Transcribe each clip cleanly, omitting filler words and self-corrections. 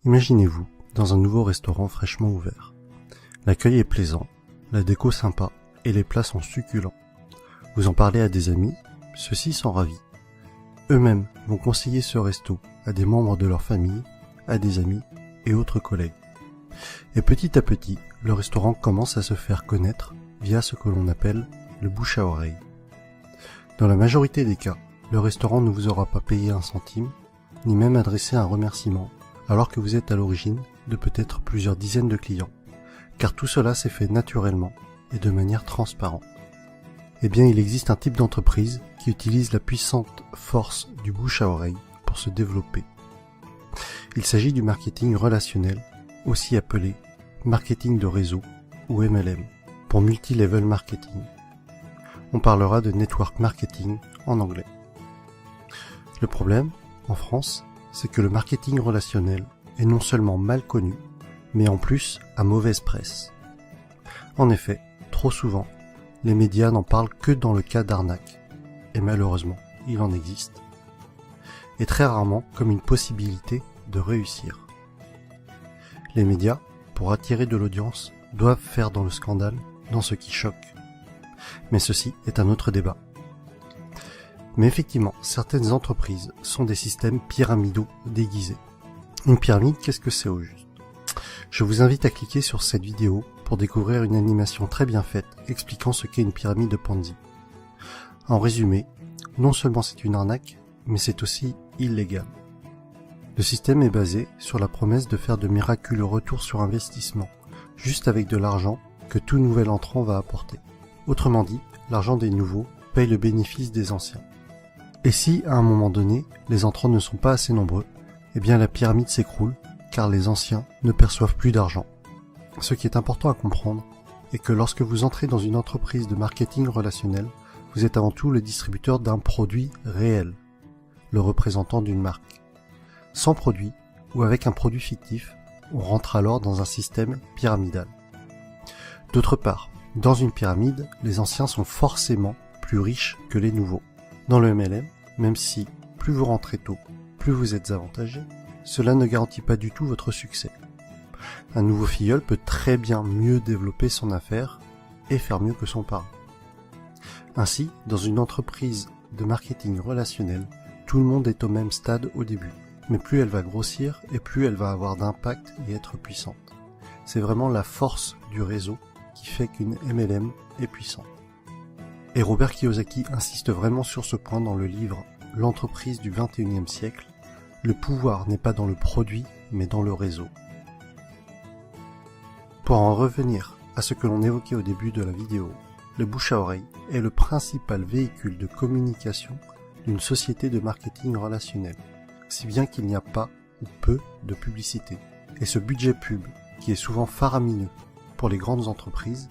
Imaginez-vous dans un nouveau restaurant fraîchement ouvert. L'accueil est plaisant, la déco sympa et les plats sont succulents. Vous en parlez à des amis, ceux-ci sont ravis. Eux-mêmes vont conseiller ce resto à des membres de leur famille, à des amis et autres collègues. Et petit à petit, le restaurant commence à se faire connaître via ce que l'on appelle le bouche à oreille. Dans la majorité des cas, le restaurant ne vous aura pas payé un centime, ni même adressé un remerciement, alors que vous êtes à l'origine de peut-être plusieurs dizaines de clients, car tout cela s'est fait naturellement et de manière transparente. Eh bien, il existe un type d'entreprise qui utilise la puissante force du bouche à oreille pour se développer. Il s'agit du marketing relationnel, aussi appelé marketing de réseau ou MLM, pour multi-level marketing. On parlera de network marketing en anglais. Le problème, en France, c'est que le marketing relationnel est non seulement mal connu, mais en plus à mauvaise presse. En effet, trop souvent, les médias n'en parlent que dans le cas d'arnaque, et malheureusement, il en existe, et très rarement comme une possibilité de réussir. Les médias, pour attirer de l'audience, doivent faire dans le scandale, dans ce qui choque. Mais ceci est un autre débat. Mais effectivement, certaines entreprises sont des systèmes pyramidaux déguisés. Une pyramide, qu'est-ce que c'est au juste? Je vous invite à cliquer sur cette vidéo pour découvrir une animation très bien faite expliquant ce qu'est une pyramide de Ponzi. En résumé, non seulement c'est une arnaque, mais c'est aussi illégal. Le système est basé sur la promesse de faire de miraculeux retours sur investissement, juste avec de l'argent que tout nouvel entrant va apporter. Autrement dit, l'argent des nouveaux paye le bénéfice des anciens. Et si, à un moment donné, les entrants ne sont pas assez nombreux, eh bien la pyramide s'écroule, car les anciens ne perçoivent plus d'argent. Ce qui est important à comprendre est que lorsque vous entrez dans une entreprise de marketing relationnel, vous êtes avant tout le distributeur d'un produit réel, le représentant d'une marque. Sans produit, ou avec un produit fictif, on rentre alors dans un système pyramidal. D'autre part, dans une pyramide, les anciens sont forcément plus riches que les nouveaux. Dans le MLM, même si plus vous rentrez tôt, plus vous êtes avantagé, cela ne garantit pas du tout votre succès. Un nouveau filleul peut très bien mieux développer son affaire et faire mieux que son parent. Ainsi, dans une entreprise de marketing relationnel, tout le monde est au même stade au début. Mais plus elle va grossir et plus elle va avoir d'impact et être puissante. C'est vraiment la force du réseau qui fait qu'une MLM est puissante. Et Robert Kiyosaki insiste vraiment sur ce point dans le livre « L'entreprise du XXIe siècle ». Le pouvoir n'est pas dans le produit, mais dans le réseau. Pour en revenir à ce que l'on évoquait au début de la vidéo, le bouche à oreille est le principal véhicule de communication d'une société de marketing relationnel, si bien qu'il n'y a pas ou peu de publicité. Et ce budget pub, qui est souvent faramineux pour les grandes entreprises,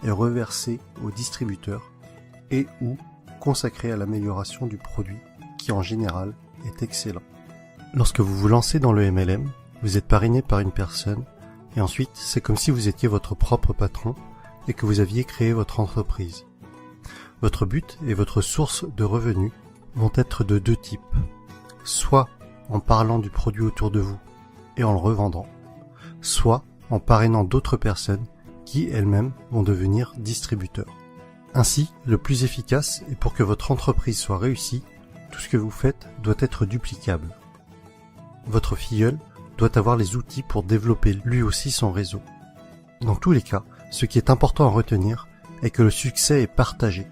est reversé aux distributeurs et ou consacré à l'amélioration du produit, qui en général est excellent. Lorsque vous vous lancez dans le MLM, vous êtes parrainé par une personne, et ensuite c'est comme si vous étiez votre propre patron et que vous aviez créé votre entreprise. Votre but et votre source de revenus vont être de deux types. Soit en parlant du produit autour de vous et en le revendant, soit en parrainant d'autres personnes qui elles-mêmes vont devenir distributeurs. Ainsi, le plus efficace et pour que votre entreprise soit réussie, tout ce que vous faites doit être duplicable. Votre filleul doit avoir les outils pour développer lui aussi son réseau. Dans tous les cas, ce qui est important à retenir est que le succès est partagé.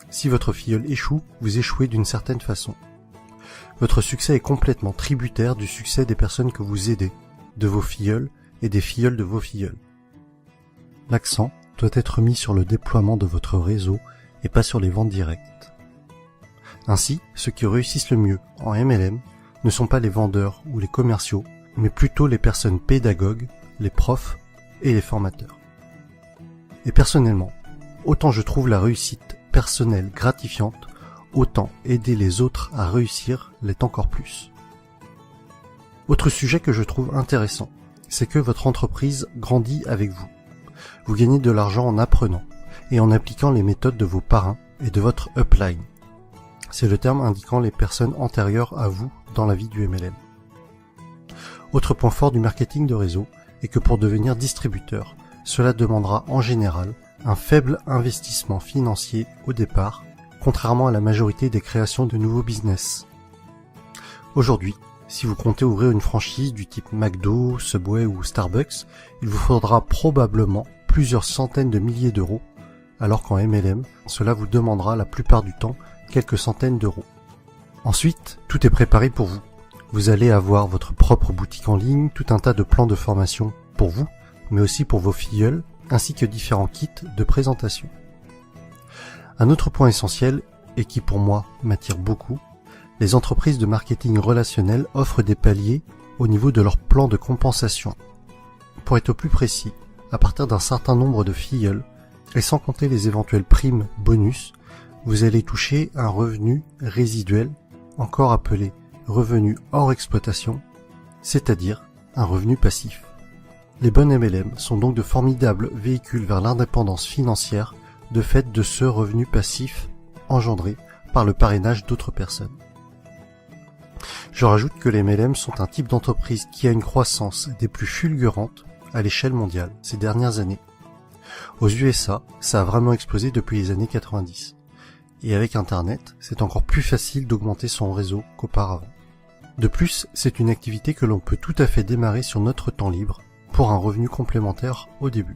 Si votre filleul échoue, vous échouez d'une certaine façon. Votre succès est complètement tributaire du succès des personnes que vous aidez, de vos filleuls et des filleuls de vos filleuls. L'accent doit être mis sur le déploiement de votre réseau et pas sur les ventes directes. Ainsi, ceux qui réussissent le mieux en MLM ne sont pas les vendeurs ou les commerciaux, mais plutôt les personnes pédagogues, les profs et les formateurs. Et personnellement, autant je trouve la réussite personnelle gratifiante, autant aider les autres à réussir l'est encore plus. Autre sujet que je trouve intéressant, c'est que votre entreprise grandit avec vous. Vous gagnez de l'argent en apprenant et en appliquant les méthodes de vos parrains et de votre upline. C'est le terme indiquant les personnes antérieures à vous dans la vie du MLM. Autre point fort du marketing de réseau est que pour devenir distributeur, cela demandera en général un faible investissement financier au départ, contrairement à la majorité des créations de nouveaux business. Aujourd'hui, si vous comptez ouvrir une franchise du type McDo, Subway ou Starbucks, il vous faudra probablement plusieurs centaines de milliers d'euros, alors qu'en MLM, cela vous demandera la plupart du temps quelques centaines d'euros. Ensuite, tout est préparé pour vous. Vous allez avoir votre propre boutique en ligne, tout un tas de plans de formation pour vous, mais aussi pour vos filleuls, ainsi que différents kits de présentation. Un autre point essentiel, et qui pour moi m'attire beaucoup, les entreprises de marketing relationnel offrent des paliers au niveau de leur plan de compensation. Pour être plus précis, à partir d'un certain nombre de filleuls, et sans compter les éventuelles primes bonus, vous allez toucher un revenu résiduel, encore appelé revenu hors exploitation, c'est-à-dire un revenu passif. Les bonnes MLM sont donc de formidables véhicules vers l'indépendance financière de fait de ce revenu passif engendré par le parrainage d'autres personnes. Je rajoute que les MLM sont un type d'entreprise qui a une croissance des plus fulgurantes à l'échelle mondiale ces dernières années. Aux USA, ça a vraiment explosé depuis les années 90. Et avec Internet, c'est encore plus facile d'augmenter son réseau qu'auparavant. De plus, c'est une activité que l'on peut tout à fait démarrer sur notre temps libre pour un revenu complémentaire au début.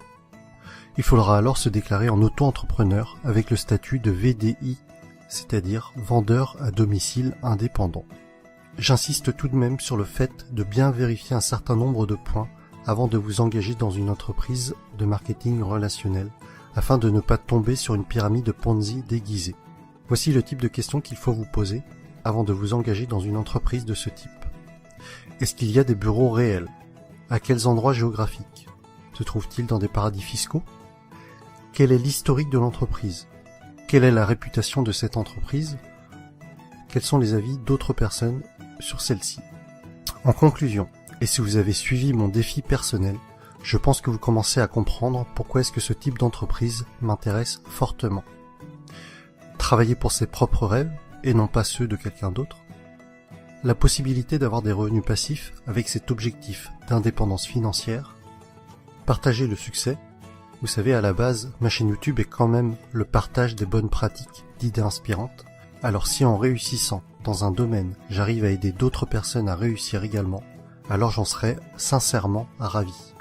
Il faudra alors se déclarer en auto-entrepreneur avec le statut de VDI, c'est-à-dire vendeur à domicile indépendant. J'insiste tout de même sur le fait de bien vérifier un certain nombre de points avant de vous engager dans une entreprise de marketing relationnel, afin de ne pas tomber sur une pyramide de Ponzi déguisée. Voici le type de questions qu'il faut vous poser avant de vous engager dans une entreprise de ce type. Est-ce qu'il y a des bureaux réels? À quels endroits géographiques? Se trouve-t-il dans des paradis fiscaux? Quel est l'historique de l'entreprise? Quelle est la réputation de cette entreprise? Quels sont les avis d'autres personnes sur celle-ci? En conclusion, et si vous avez suivi mon défi personnel, je pense que vous commencez à comprendre pourquoi est-ce que ce type d'entreprise m'intéresse fortement. Travailler pour ses propres rêves et non pas ceux de quelqu'un d'autre. La possibilité d'avoir des revenus passifs avec cet objectif d'indépendance financière. Partager le succès. Vous savez, à la base, ma chaîne YouTube est quand même le partage des bonnes pratiques, d'idées inspirantes. Alors si en réussissant dans un domaine, j'arrive à aider d'autres personnes à réussir également, alors j'en serais sincèrement ravi.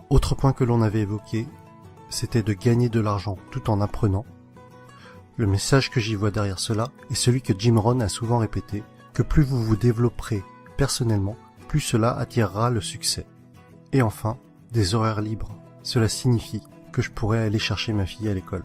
Autre point que l'on avait évoqué, c'était de gagner de l'argent tout en apprenant. Le message que j'y vois derrière cela est celui que Jim Rohn a souvent répété, que plus vous vous développerez personnellement, plus cela attirera le succès. Et enfin, des horaires libres. Cela signifie que je pourrais aller chercher ma fille à l'école.